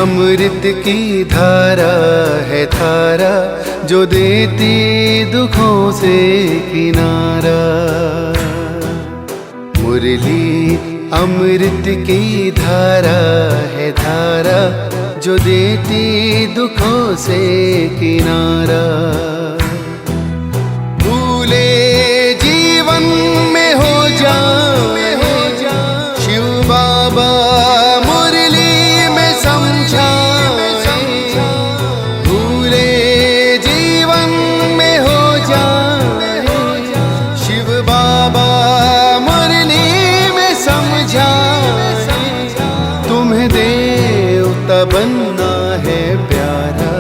अमृत की धारा है धारा जो देती दुखों से किनारा। मुरली अमृत की धारा है धारा जो देती दुखों से किनारा। भूले जीवन में हो जाए शिव बाबा मुरली में समझाए। भूले जीवन में हो जाए शिव बाबा मुरली में समझाए। तुम्हें देवता बनना है प्यारा,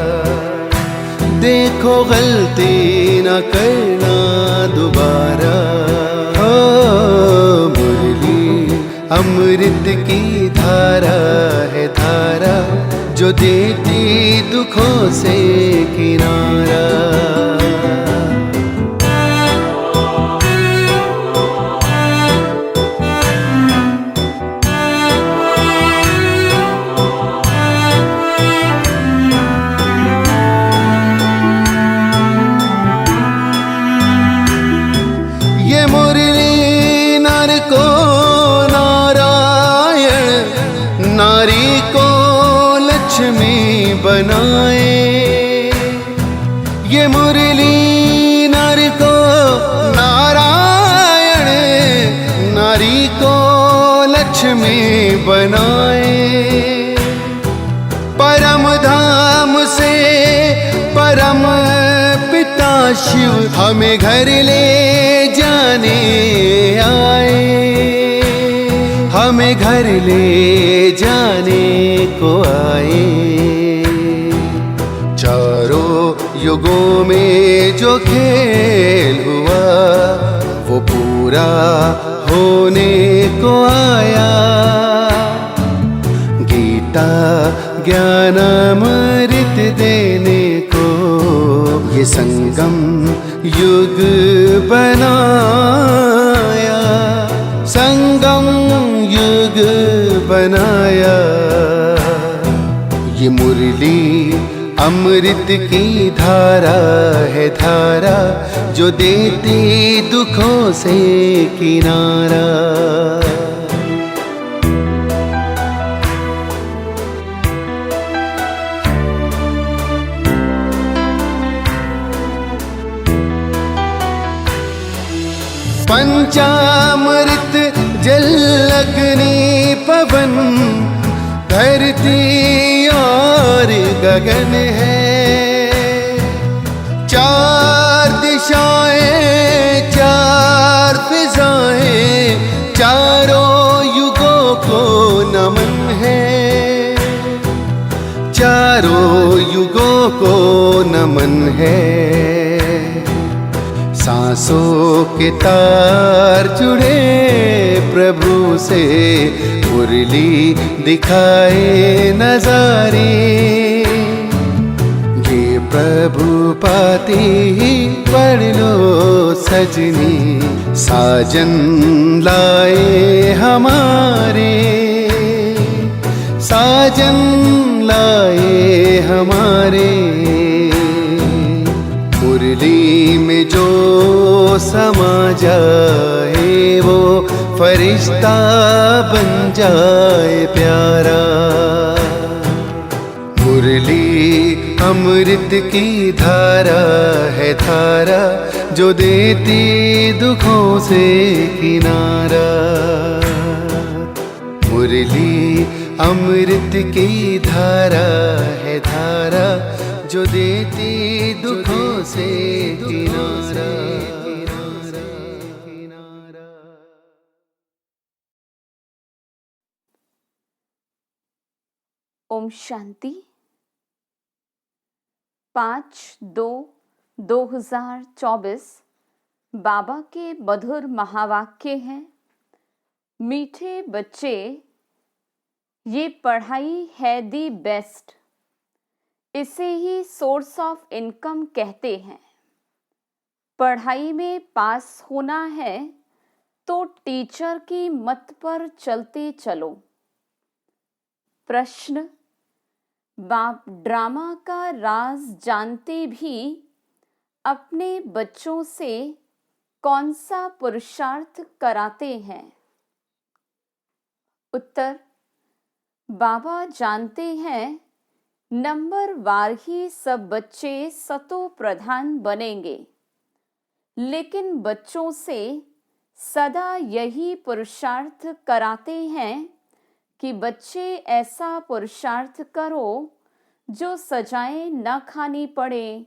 देखो गलती न करना दोबारा। ओ मुरली अमृत की धारा है धारा जो देती दुखों से किनारा। नारी को लक्ष्मी बनाए। ये मुरली नर को नारायण, नारी को लक्ष्मी बनाए। परम धाम से परम पिता शिव हमें घर ले जाने आए। हमें घर ले जाने को आए। चारों युगों में जो खेल हुआ वो पूरा होने को आया। गीता ज्ञान अमृत देने को ये संगम युग बनाया। संगम युग बनाया। ये मुरली अमृत की धारा है धारा जो देती दुखों से किनारा। पंचामृत जल अग्नि पवन धरती और गगन है। चार दिशाएं चार फिजाएं चारों युगों को नमन है। चारों युगों को नमन है। सांसों के तार जुड़े प्रभु से मुरली दिखाए नजारे। ये प्रभु पाती ही पढ़ लो सजनी, साजन लाए हमारे। साजन लाए हमारे। मुरली में जो समा जाए वो फरिश्ता बन जाए प्यारा। मुरली अमृत की धारा है धारा जो देती दुखों से किनारा। मुरली अमृत की धारा है धारा जो देती दुखों से किनारा। ओम शांति। 5/2/2024 बाबा के मधुर महावाक्य हैं। मीठे बच्चे, ये पढ़ाई है दी बेस्ट। इसे ही सोर्स ऑफ इनकम कहते हैं। पढ़ाई में पास होना है तो टीचर की मत पर चलते चलो। प्रश्न, बाप ड्रामा का राज जानते भी अपने बच्चों से कौन सा पुरुषार्थ कराते हैं? उत्तर, बाबा जानते हैं नंबर वार ही सब बच्चे सतो प्रधान बनेंगे, लेकिन बच्चों से सदा यही पुरुषार्थ कराते हैं कि बच्चे ऐसा पुरुषार्थ करो जो सजाएं न खानी पड़े।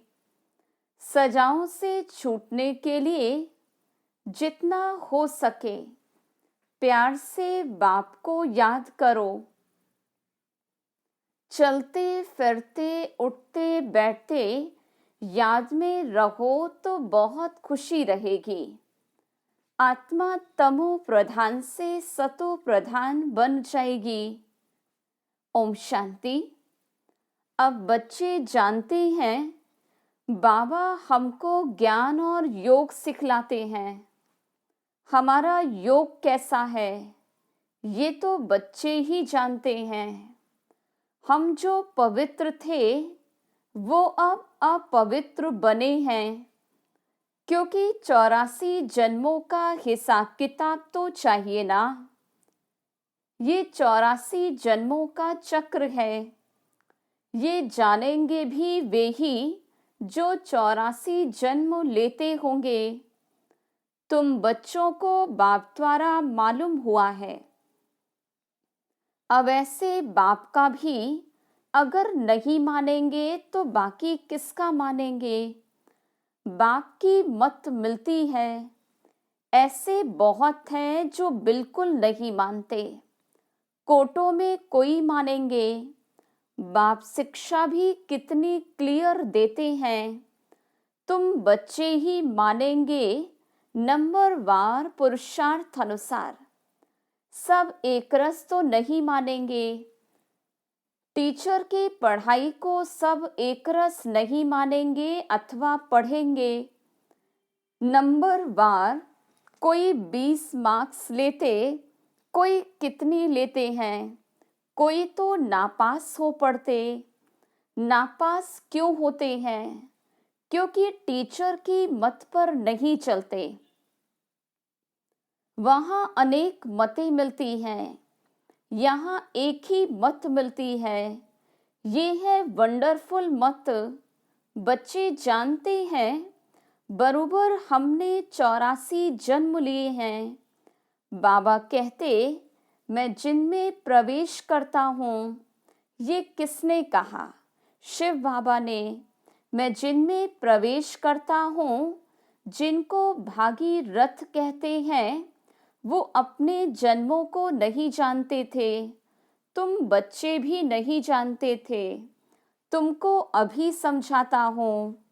सजाओं से छूटने के लिए जितना हो सके प्यार से बाप को याद करो। चलते फिरते उठते बैठते याद में रहो तो बहुत खुशी रहेगी। आत्मा तमो प्रधान से सतो प्रधान बन जाएगी। ओम शांति। अब बच्चे जानते हैं बाबा हमको ज्ञान और योग सिखलाते हैं। हमारा योग कैसा है ये तो बच्चे ही जानते हैं। हम जो पवित्र थे वो अब अपवित्र बने हैं, क्योंकि 84 जन्मों का हिसाब किताब तो चाहिए ना। ये 84 जन्मों का चक्र है। ये जानेंगे भी वे ही जो 84 जन्म लेते होंगे। तुम बच्चों को बाप द्वारा मालूम हुआ है। अब ऐसे बाप का भी अगर नहीं मानेंगे तो बाकी किसका मानेंगे? बाप की मत मिलती है। ऐसे बहुत हैं जो बिल्कुल नहीं मानते। कोटों में कोई मानेंगे। बाप शिक्षा भी कितनी क्लियर देते हैं। तुम बच्चे ही मानेंगे नंबर वार पुरुषार्थ अनुसार। सब एक रस तो नहीं मानेंगे। टीचर की पढ़ाई को सब एक रस नहीं मानेंगे अथवा पढ़ेंगे। नंबर वार कोई 20 मार्क्स लेते, कोई कितनी लेते हैं, कोई तो नापास हो पड़ते। नापास क्यों होते हैं? क्योंकि टीचर की मत पर नहीं चलते। वहाँ अनेक मतें मिलती हैं, यहाँ एक ही मत मिलती है। ये है वंडरफुल मत। बच्चे जानते हैं बरोबर हमने 84 जन्म लिए हैं। बाबा कहते मैं जिनमें प्रवेश करता हूँ। ये किसने कहा? शिव बाबा ने। मैं जिनमें प्रवेश करता हूँ, जिनको भागी रथ कहते हैं, वो अपने जन्मों को नहीं जानते थे। तुम बच्चे भी नहीं जानते थे। तुमको अभी समझाता हूँ।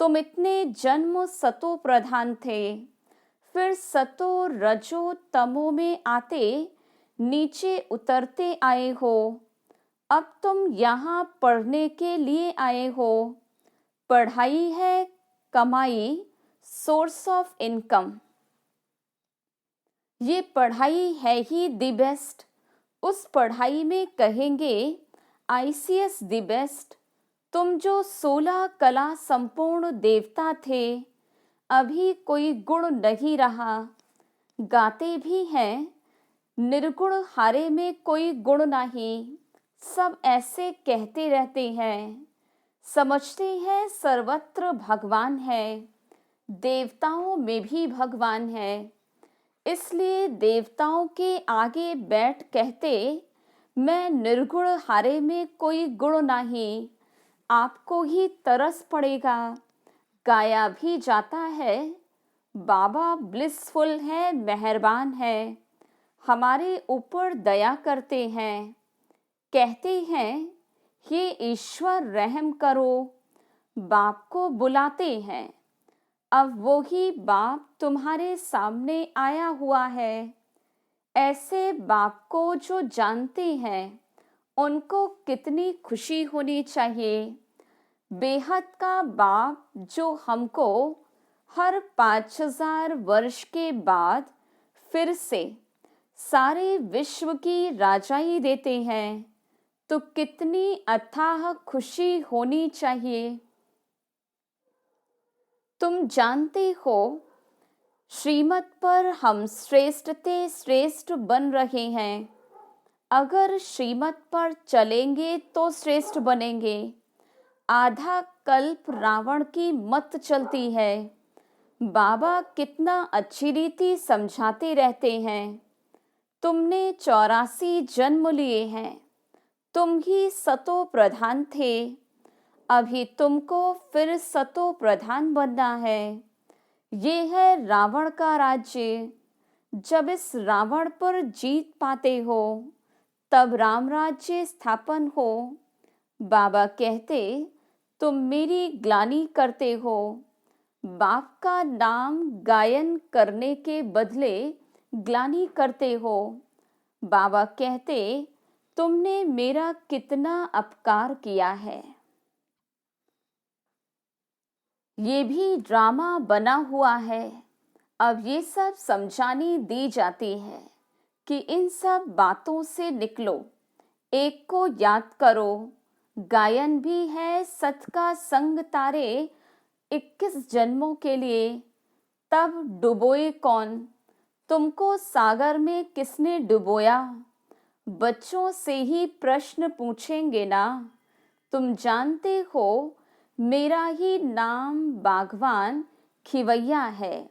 तुम इतने जन्म सतो प्रधान थे, फिर सतो रजो तमो में आते नीचे उतरते आए हो। अब तुम यहाँ पढ़ने के लिए आए हो। पढ़ाई है कमाई, सोर्स ऑफ इनकम। ये पढ़ाई है ही द बेस्ट। उस पढ़ाई में कहेंगे ICS द बेस्ट। तुम जो 16 कला संपूर्ण देवता थे, अभी कोई गुण नहीं रहा। गाते भी हैं निर्गुण हारे में कोई गुण नहीं। सब ऐसे कहते रहते हैं। समझते हैं सर्वत्र भगवान है, देवताओं में भी भगवान है। इसलिए देवताओं के आगे बैठ कहते मैं निर्गुण हारे में कोई गुण नहीं। आपको ही तरस पड़ेगा। गाया भी जाता है बाबा ब्लिसफुल है, मेहरबान है, हमारे ऊपर दया करते हैं। कहते हैं हे ईश्वर रहम करो। बाप को बुलाते हैं। अब वो ही बाप तुम्हारे सामने आया हुआ है। ऐसे बाप को जो जानते हैं उनको कितनी खुशी होनी चाहिए। बेहद का बाप जो हमको हर 5000 वर्ष के बाद फिर से सारे विश्व की राजाई देते हैं। तो कितनी अथाह खुशी होनी चाहिए। तुम जानते हो, श्रीमत पर हम श्रेष्ठ ते श्रेष्ठ बन रहे हैं। अगर श्रीमत पर चलेंगे तो श्रेष्ठ बनेंगे। आधा कल्प रावण की मत चलती है। बाबा कितना अच्छी रीति समझाते रहते हैं। तुमने 84 जन्म लिए हैं। तुम ही सतो प्रधान थे। अभी तुमको फिर सतो प्रधान बनना है। ये है रावण का राज्य। जब इस रावण पर जीत पाते हो तब राम राज्य स्थापन हो। बाबा कहते, तुम मेरी ग्लानि करते हो। बाप का नाम गायन करने के बदले ग्लानि करते हो। बाबा कहते, तुमने मेरा कितना अपकार किया है। ये भी ड्रामा बना हुआ है। अब ये सब समझानी दी जाती है कि इन सब बातों से निकलो, एक को याद करो। गायन भी है सत का संग तारे 21 जन्मों के लिए। तब डुबोए कौन? तुमको सागर में किसने डुबोया? बच्चों से ही प्रश्न पूछेंगे ना। तुम जानते हो, मेरा ही नाम बागवान खिवैया है।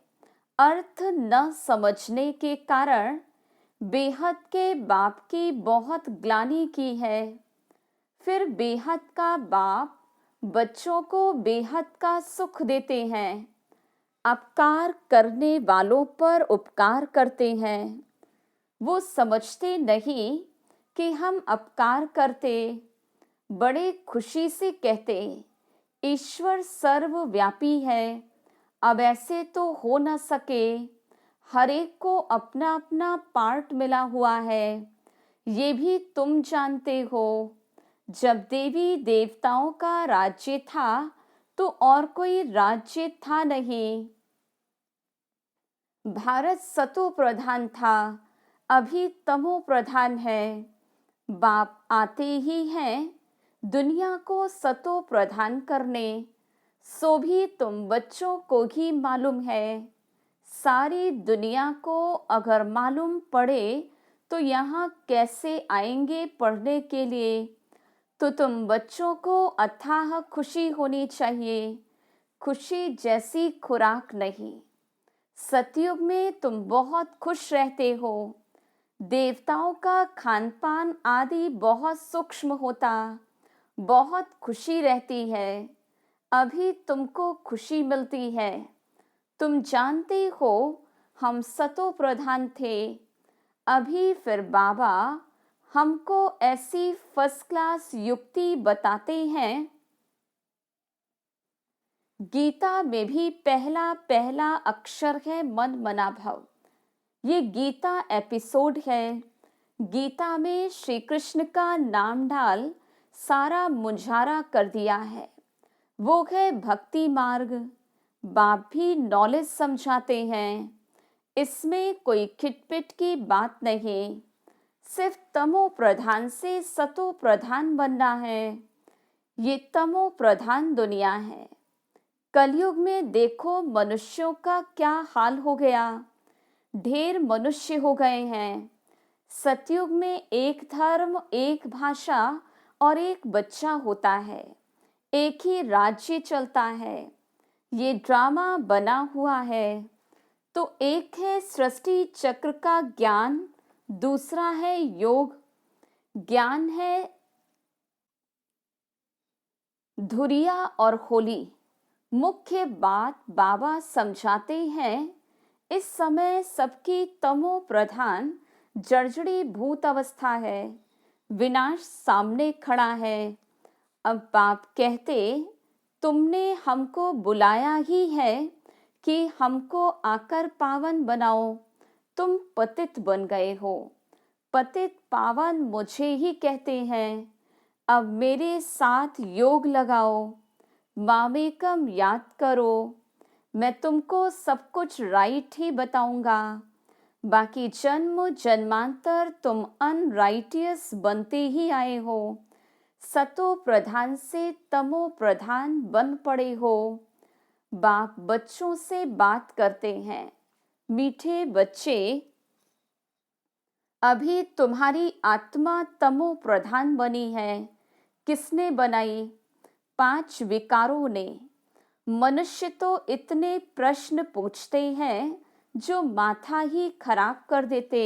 अर्थ न समझने के कारण बेहद के बाप की बहुत ग्लानि की है। फिर बेहद का बाप बच्चों को बेहद का सुख देते हैं। अपकार करने वालों पर उपकार करते हैं। वो समझते नहीं कि हम अपकार करते। बड़े खुशी से कहते, ईश्वर सर्वव्यापी है। अब ऐसे तो हो न सके। हर एक को अपना अपना पार्ट मिला हुआ है। ये भी तुम जानते हो। जब देवी देवताओं का राज्य था तो और कोई राज्य था नहीं। भारत सतो प्रधान था, अभी तमो प्रधान है। बाप आते ही हैं दुनिया को सतो प्रधान करने। सो भी तुम बच्चों को ही मालूम है। सारी दुनिया को अगर मालूम पड़े तो यहाँ कैसे आएंगे पढ़ने के लिए। तो तुम बच्चों को अथाह खुशी होनी चाहिए। खुशी जैसी खुराक नहीं। सतयुग में तुम बहुत खुश रहते हो। देवताओं का खान पान आदि बहुत सूक्ष्म होता, बहुत खुशी रहती है। अभी तुमको खुशी मिलती है। तुम जानते हो, हम सतो प्रधान थे। अभी फिर बाबा हमको ऐसी फर्स्ट क्लास युक्ति बताते हैं। गीता में भी पहला पहला अक्षर है मन मना भव। ये गीता एपिसोड है। गीता में श्री कृष्ण का नाम डाल सारा मुंझारा कर दिया है। वो है भक्ति मार्ग। बाप भी नॉलेज समझाते हैं। इसमें कोई खिटपिट की बात नहीं। सिर्फ तमो प्रधान से सतो प्रधान बनना है। ये तमो प्रधान दुनिया है। कलयुग में देखो मनुष्यों का क्या हाल हो गया। ढेर मनुष्य हो गए हैं। सतयुग में एक धर्म, एक भाषा और एक बच्चा होता है। एक ही राज्य चलता है। ये ड्रामा बना हुआ है। तो एक है सृष्टि चक्र का ज्ञान, दूसरा है योग। ज्ञान है धुरिया और होली। मुख्य बात बाबा समझाते हैं। इस समय सबकी तमो प्रधान जर्जरी भूत अवस्था है। विनाश सामने खड़ा है। अब बाप कहते, तुमने हमको बुलाया ही है कि हमको आकर पावन बनाओ। तुम पतित बन गए हो। पतित पावन मुझे ही कहते हैं। अब मेरे साथ योग लगाओ। मामेकम याद करो। मैं तुमको सब कुछ राइट ही बताऊंगा। बाकी जन्म जन्मांतर तुम अनराइटियस बनते ही आए हो। सतो प्रधान से तमो प्रधान बन पड़े हो। बाप बच्चों से बात करते हैं, मीठे बच्चे, अभी तुम्हारी आत्मा तमो प्रधान बनी है। किसने बनाई? 5 विकारों ने। मनुष्य तो इतने प्रश्न पूछते हैं जो माथा ही खराब कर देते।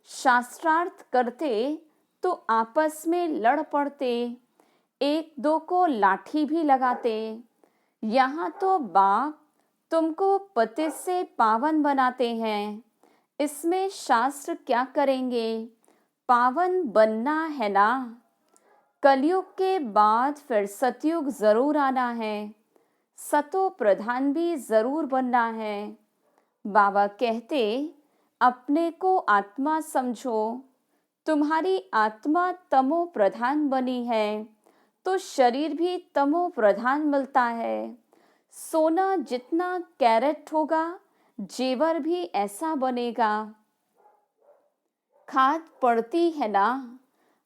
शास्त्रार्थ करते तो आपस में लड़ पड़ते, एक दो को लाठी भी लगाते। यहाँ तो बाप तुमको पति से पावन बनाते हैं, इसमें शास्त्र क्या करेंगे? पावन बनना है ना। कलयुग के बाद फिर सतयुग जरूर आना है, सतो प्रधान भी जरूर बनना है। बाबा कहते अपने को आत्मा समझो। तुम्हारी आत्मा तमो प्रधान बनी है तो शरीर भी तमो प्रधान मिलता है। सोना जितना कैरेट होगा जेवर भी ऐसा बनेगा। खाद पड़ती है ना।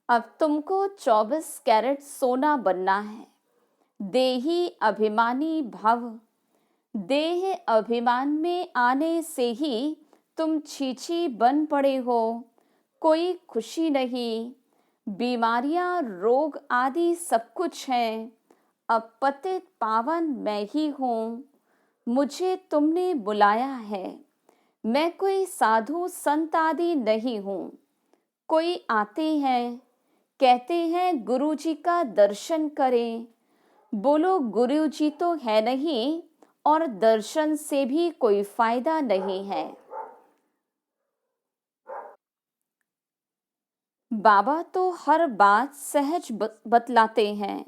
अब तुमको 24 कैरेट सोना बनना है। देही अभिमानी भव। देह अभिमान में आने से ही तुम छीछी बन पड़े हो। कोई खुशी नहीं। बीमारियां, रोग आदि सब कुछ है। अब पतित पावन मैं ही हूँ। मुझे तुमने बुलाया है। मैं कोई साधु संत आदि नहीं हूँ। कोई आते हैं, कहते हैं गुरुजी का दर्शन करें। बोलो गुरुजी तो है नहीं और दर्शन से भी कोई फायदा नहीं है। बाबा तो हर बात सहज बतलाते हैं।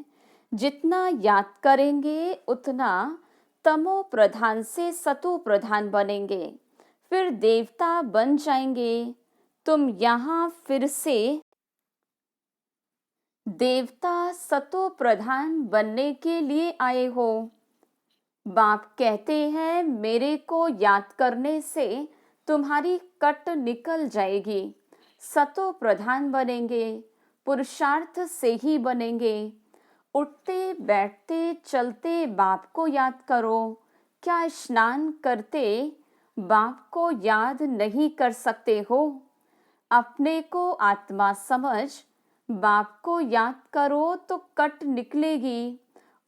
जितना याद करेंगे उतना तमो प्रधान से सतो प्रधान बनेंगे, फिर देवता बन जाएंगे। तुम यहाँ फिर से देवता सतो प्रधान बनने के लिए आए हो। बाप कहते हैं मेरे को याद करने से तुम्हारी कट निकल जाएगी। सतो प्रधान बनेंगे, पुरुषार्थ से ही बनेंगे। उठते बैठते चलते बाप को याद करो। क्या स्नान करते बाप को याद नहीं कर सकते हो? अपने को आत्मा समझ बाप को याद करो तो कट निकलेगी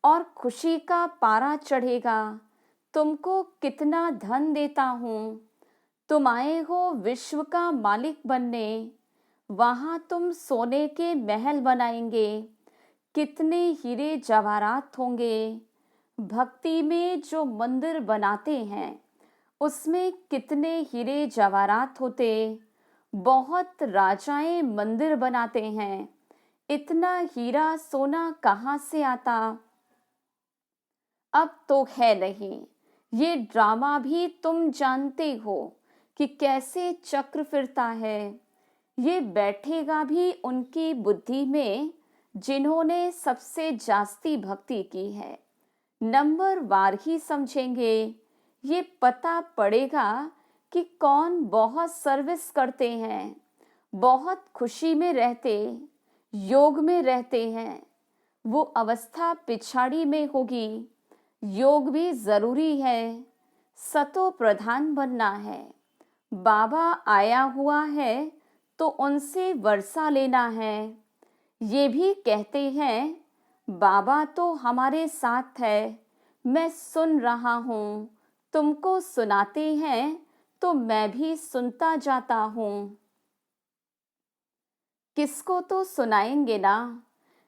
और खुशी का पारा चढ़ेगा। तुमको कितना धन देता हूँ। तुम आए हो विश्व का मालिक बनने। वहाँ तुम सोने के महल बनाएंगे। कितने हीरे जवाहरात होंगे। भक्ति में जो मंदिर बनाते हैं उसमें कितने हीरे जवाहरात होते। बहुत राजाएं मंदिर बनाते हैं, इतना हीरा सोना कहाँ से आता? अब तो है नहीं। ये ड्रामा भी तुम जानते हो कि कैसे चक्र फिरता है। ये बैठेगा भी उनकी बुद्धि में जिन्होंने सबसे जास्ती भक्ति की है। नंबर वार ही समझेंगे। ये पता पड़ेगा कि कौन बहुत सर्विस करते हैं, बहुत खुशी में रहते, योग में रहते हैं। वो अवस्था पिछाड़ी में होगी। योग भी जरूरी है। सतो प्रधान बनना है। बाबा आया हुआ है तो उनसे वर्षा लेना है। ये भी कहते हैं बाबा तो हमारे साथ है, मैं सुन रहा हूँ। तुमको सुनाते हैं तो मैं भी सुनता जाता हूँ। किसको तो सुनाएंगे ना।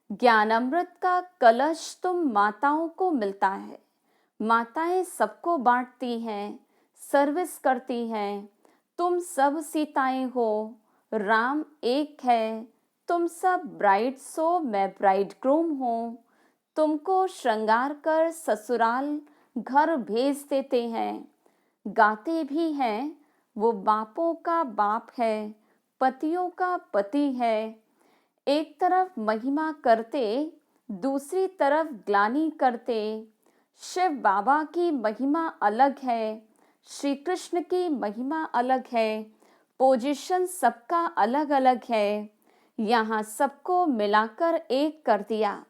ज्ञान अमृत का कलश तुम माताओं को मिलता है। माताएं सबको बांटती हैं, सर्विस करती हैं। तुम सब सीताएं हो, राम एक है। तुम सब ब्राइड्स हो, मैं ब्राइड ग्रूम हूँ। तुमको श्रृंगार कर ससुराल घर भेज देते हैं। गाते भी हैं वो बापों का बाप है, पतियों का पति है। एक तरफ महिमा करते, दूसरी तरफ ग्लानि करते। शिव बाबा की महिमा अलग है, श्री कृष्ण की महिमा अलग है। पोजीशन सबका अलग अलग है। यहाँ सबको मिलाकर एक कर दिया।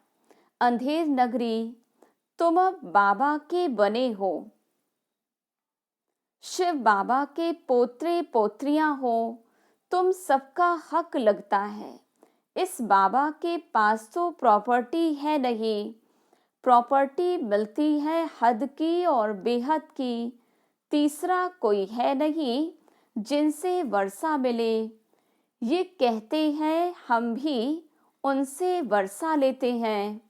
अंधेर नगरी, तुम अब बाबा के बने हो, शिव बाबा के पोत्रे पोत्रियां हो, तुम सबका हक लगता है। इस बाबा के पास तो प्रॉपर्टी है नहीं, प्रॉपर्टी मिलती है हद की और बेहद की। तीसरा कोई है नहीं जिनसे वर्षा मिले। ये कहते हैं, हम भी उनसे वर्षा लेते हैं।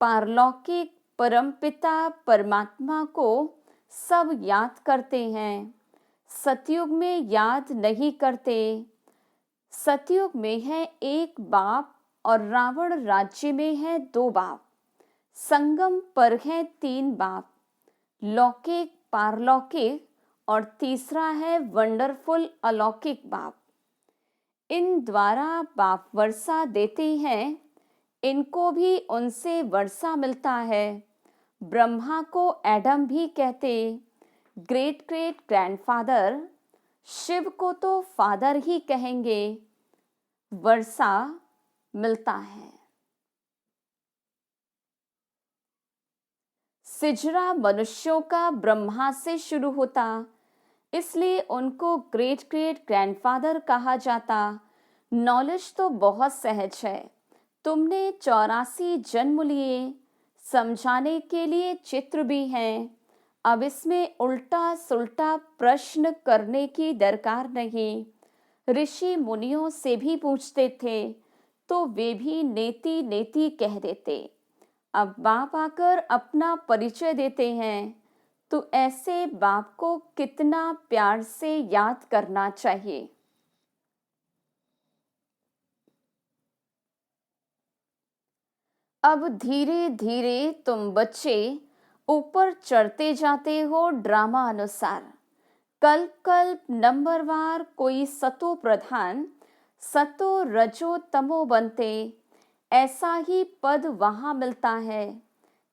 पारलौकिक परमपिता परमात्मा को सब याद करते हैं, सतयुग में याद नहीं करते। सतयुग में है एक बाप और रावण राज्य में है दो बाप। संगम पर है तीन बाप, लौकिक, पारलौकिक और तीसरा है वंडरफुल अलौकिक बाप। इन द्वारा बाप वर्षा देते हैं, इनको भी उनसे वर्षा मिलता है। ब्रह्मा को एडम भी कहते, ग्रेट ग्रेट ग्रैंडफादर। शिव को तो फादर ही कहेंगे। वर्षा मिलता है। सिजरा मनुष्यों का ब्रह्मा से शुरू होता, इसलिए उनको ग्रेट ग्रेट ग्रैंडफादर कहा जाता। नॉलेज तो बहुत सहज है। तुमने 84 जन्म लिए, समझाने के लिए चित्र भी हैं। अब इसमें उल्टा सुल्टा प्रश्न करने की दरकार नहीं। ऋषि मुनियों से भी पूछते थे तो वे भी नेति नेति कह देते। अब बाप आकर अपना परिचय देते हैं, तो ऐसे बाप को कितना प्यार से याद करना चाहिए। अब धीरे धीरे तुम बच्चे ऊपर चढ़ते जाते हो ड्रामा अनुसार। कल्प कल्प नंबरवार कोई सतो प्रधान, सतो रजो तमो बनते, ऐसा ही पद वहां मिलता है।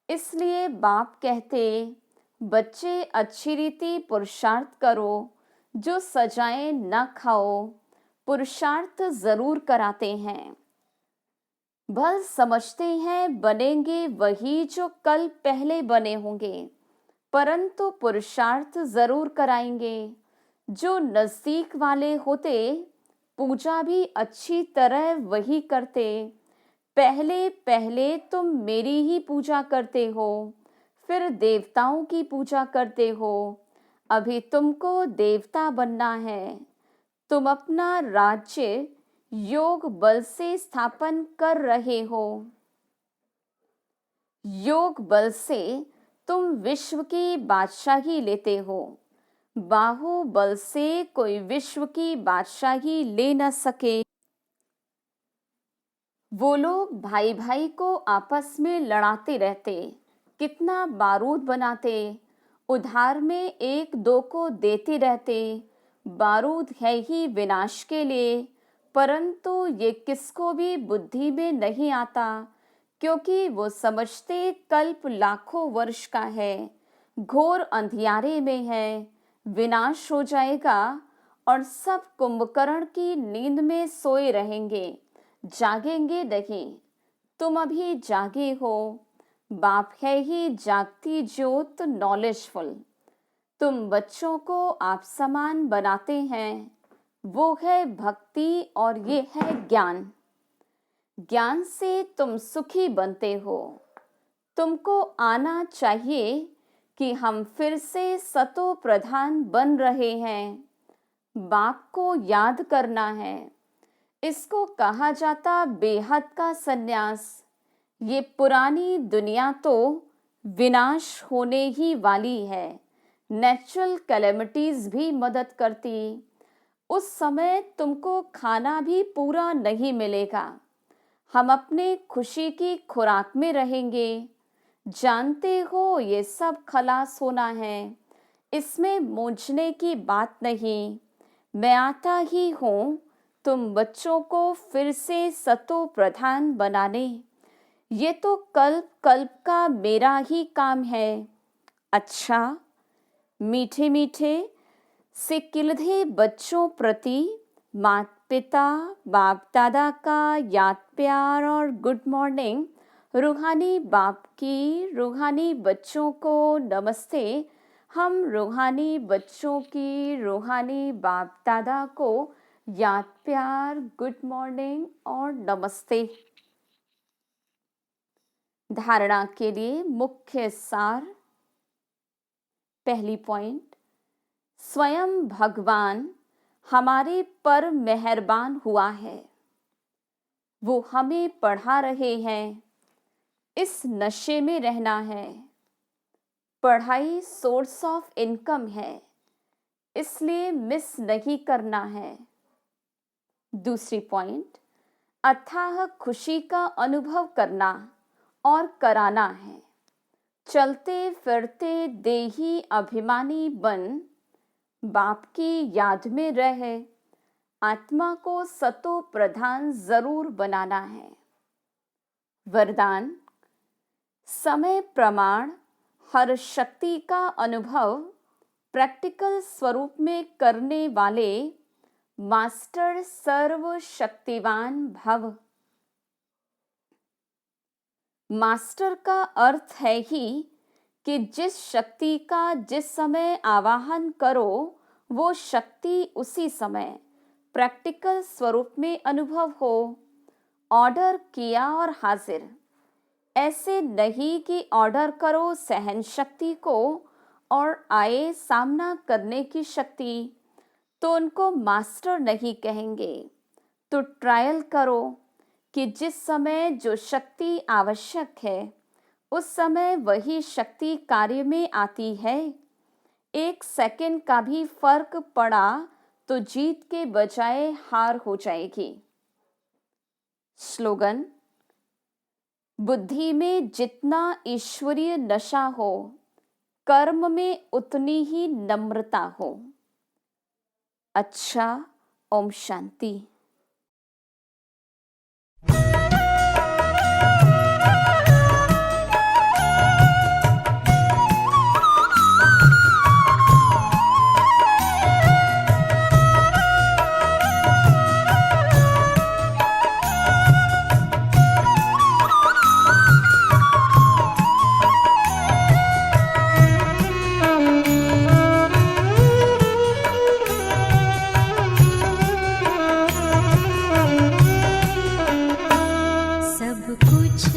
इसलिए बाप कहते, बच्चे अच्छी रीति पुरुषार्थ करो, जो सजाएं न खाओ। पुरुषार्थ जरूर कराते हैं। भल समझते हैं बनेंगे वही जो कल पहले बने होंगे, परंतु पुरुषार्थ जरूर कराएंगे। जो नजदीक वाले होते, पूजा भी अच्छी तरह वही करते। पहले पहले तुम मेरी ही पूजा करते हो, फिर देवताओं की पूजा करते हो। अभी तुमको देवता बनना है। तुम अपना राज्य योग बल से स्थापन कर रहे हो। योग बल से तुम विश्व की बादशाही लेते हो। बाहुबल से कोई विश्व की बादशाही ले न सके। वो लोग भाई भाई को आपस में लड़ाते रहते, कितना बारूद बनाते, उधार में एक दो को देते रहते। बारूद है ही विनाश के लिए, परंतु ये किसको भी बुद्धि में नहीं आता, क्योंकि वो समझते कल्प लाखों वर्ष का है, घोर अंधियारे में है, विनाश हो जाएगा और सब कुंभकर्ण की नींद में सोए रहेंगे, जागेंगे नहीं। तुम अभी जागे हो। बाप है ही जागती ज्योत, नॉलेजफुल। तुम बच्चों को आप समान बनाते हैं। वो है भक्ति और ये है ज्ञान। ज्ञान से तुम सुखी बनते हो। तुमको आना चाहिए कि हम फिर से सतो प्रधान बन रहे हैं। बाप को याद करना है। इसको कहा जाता बेहद का सन्यास। ये पुरानी दुनिया तो विनाश होने ही वाली है। नेचुरल कैलेमिटीज भी मदद करती। उस समय तुमको खाना भी पूरा नहीं मिलेगा। हम अपने खुशी की खुराक में रहेंगे। जानते हो ये सब खलास होना है, इसमें मूंझने की बात नहीं। मैं आता ही हूँ तुम बच्चों को फिर से सतो प्रधान बनाने। ये तो कल्प कल्प का मेरा ही काम है। अच्छा, मीठे मीठे से किलधे बच्चों प्रति माता पिता बाप दादा का याद प्यार और गुड मॉर्निंग। रूहानी बाप की रूहानी बच्चों को नमस्ते। हम रूहानी बच्चों की रूहानी बाप दादा को याद प्यार गुड मॉर्निंग और नमस्ते। धारणा के लिए मुख्य सार। पहली पॉइंट, स्वयं भगवान हमारे पर मेहरबान हुआ है। वो हमें पढ़ा रहे हैं। इस नशे में रहना है। पढ़ाई सोर्स ऑफ इनकम है, इसलिए मिस नहीं करना है। दूसरी पॉइंट, अथाह खुशी का अनुभव करना और कराना है। चलते फिरते देही अभिमानी बन बाप की याद में रहे आत्मा को सतो प्रधान जरूर बनाना है। वरदान, समय प्रमाण हर शक्ति का अनुभव प्रैक्टिकल स्वरूप में करने वाले मास्टर सर्वशक्तिवान भव। मास्टर का अर्थ है ही कि जिस शक्ति का जिस समय आवाहन करो वो शक्ति उसी समय प्रैक्टिकल स्वरूप में अनुभव हो। ऑर्डर किया और हाजिर। ऐसे नहीं कि ऑर्डर करो सहन शक्ति को और आए सामना करने की शक्ति, तो उनको मास्टर नहीं कहेंगे। तो ट्रायल करो कि जिस समय जो शक्ति आवश्यक है उस समय वही शक्ति कार्य में आती है। 1 सेकंड का भी फर्क पड़ा तो जीत के बजाय हार हो जाएगी। स्लोगन, बुद्धि में जितना ईश्वरीय नशा हो कर्म में उतनी ही नम्रता हो। अच्छा, ओम शांति। सब कुछ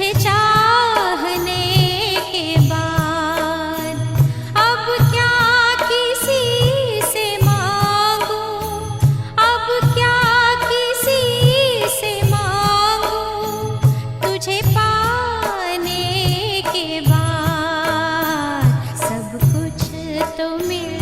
तुझे चाहने के बाद अब क्या किसी से मांगूं, अब क्या किसी से मांगूं, तुझे पाने के बाद सब कुछ तो मिल